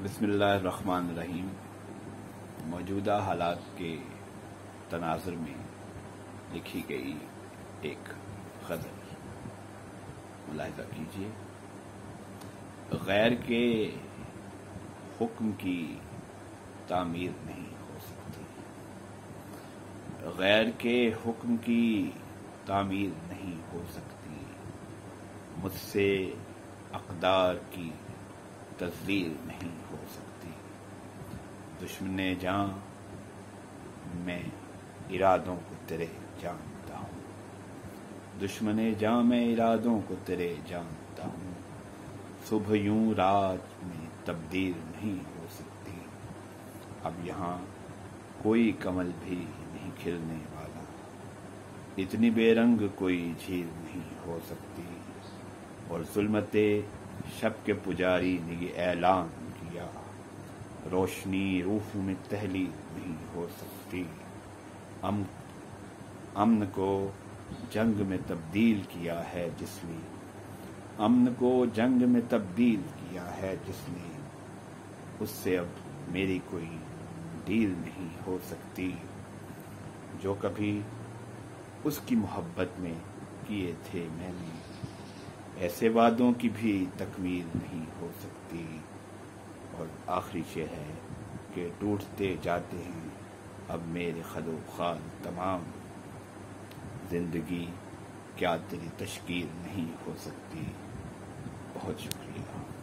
بسم اللہ الرحمن الرحیم۔ موجودہ حالات کے تناظر میں لکھی گئی ایک غزل ملاحظہ کیجیے۔ غیر کے حکم کی تعمیر نہیں ہو سکتی، غیر کے حکم کی تعمیر نہیں ہو سکتی، مجھ سے اقدار کی تذلیل نہیں ہو سکتی۔ دشمن جاں میں ارادوں کو تیرے جانتا ہوں، دشمن جاں میں ارادوں کو تیرے جانتا ہوں، صبح یوں رات میں تبدیل نہیں ہو سکتی، اب یہاں کوئی کمل بھی نہیں کھلنے والا، اتنی بے رنگ کوئی جھیل نہیں ہو سکتی، اور ظلمت شب کے پجاری نے یہ اعلان کیا، روشنی روح میں تحلیل نہیں ہو سکتی، امن کو جنگ میں تبدیل کیا ہے جس نے، امن کو جنگ میں تبدیل کیا ہے جس نے، اس سے اب میری کوئی ڈیل نہیں ہو سکتی، جو کبھی اس کی محبت میں کیے تھے میں نے، ایسے وعدوں کی بھی تکمیل نہیں ہو سکتی۔ اور آخری شعر ہے کہ ٹوٹتے جاتے ہیں اب میرے خد و خال تمام، زندگی کیا تیری تشکیل نہیں ہو سکتی۔ بہت شکریہ۔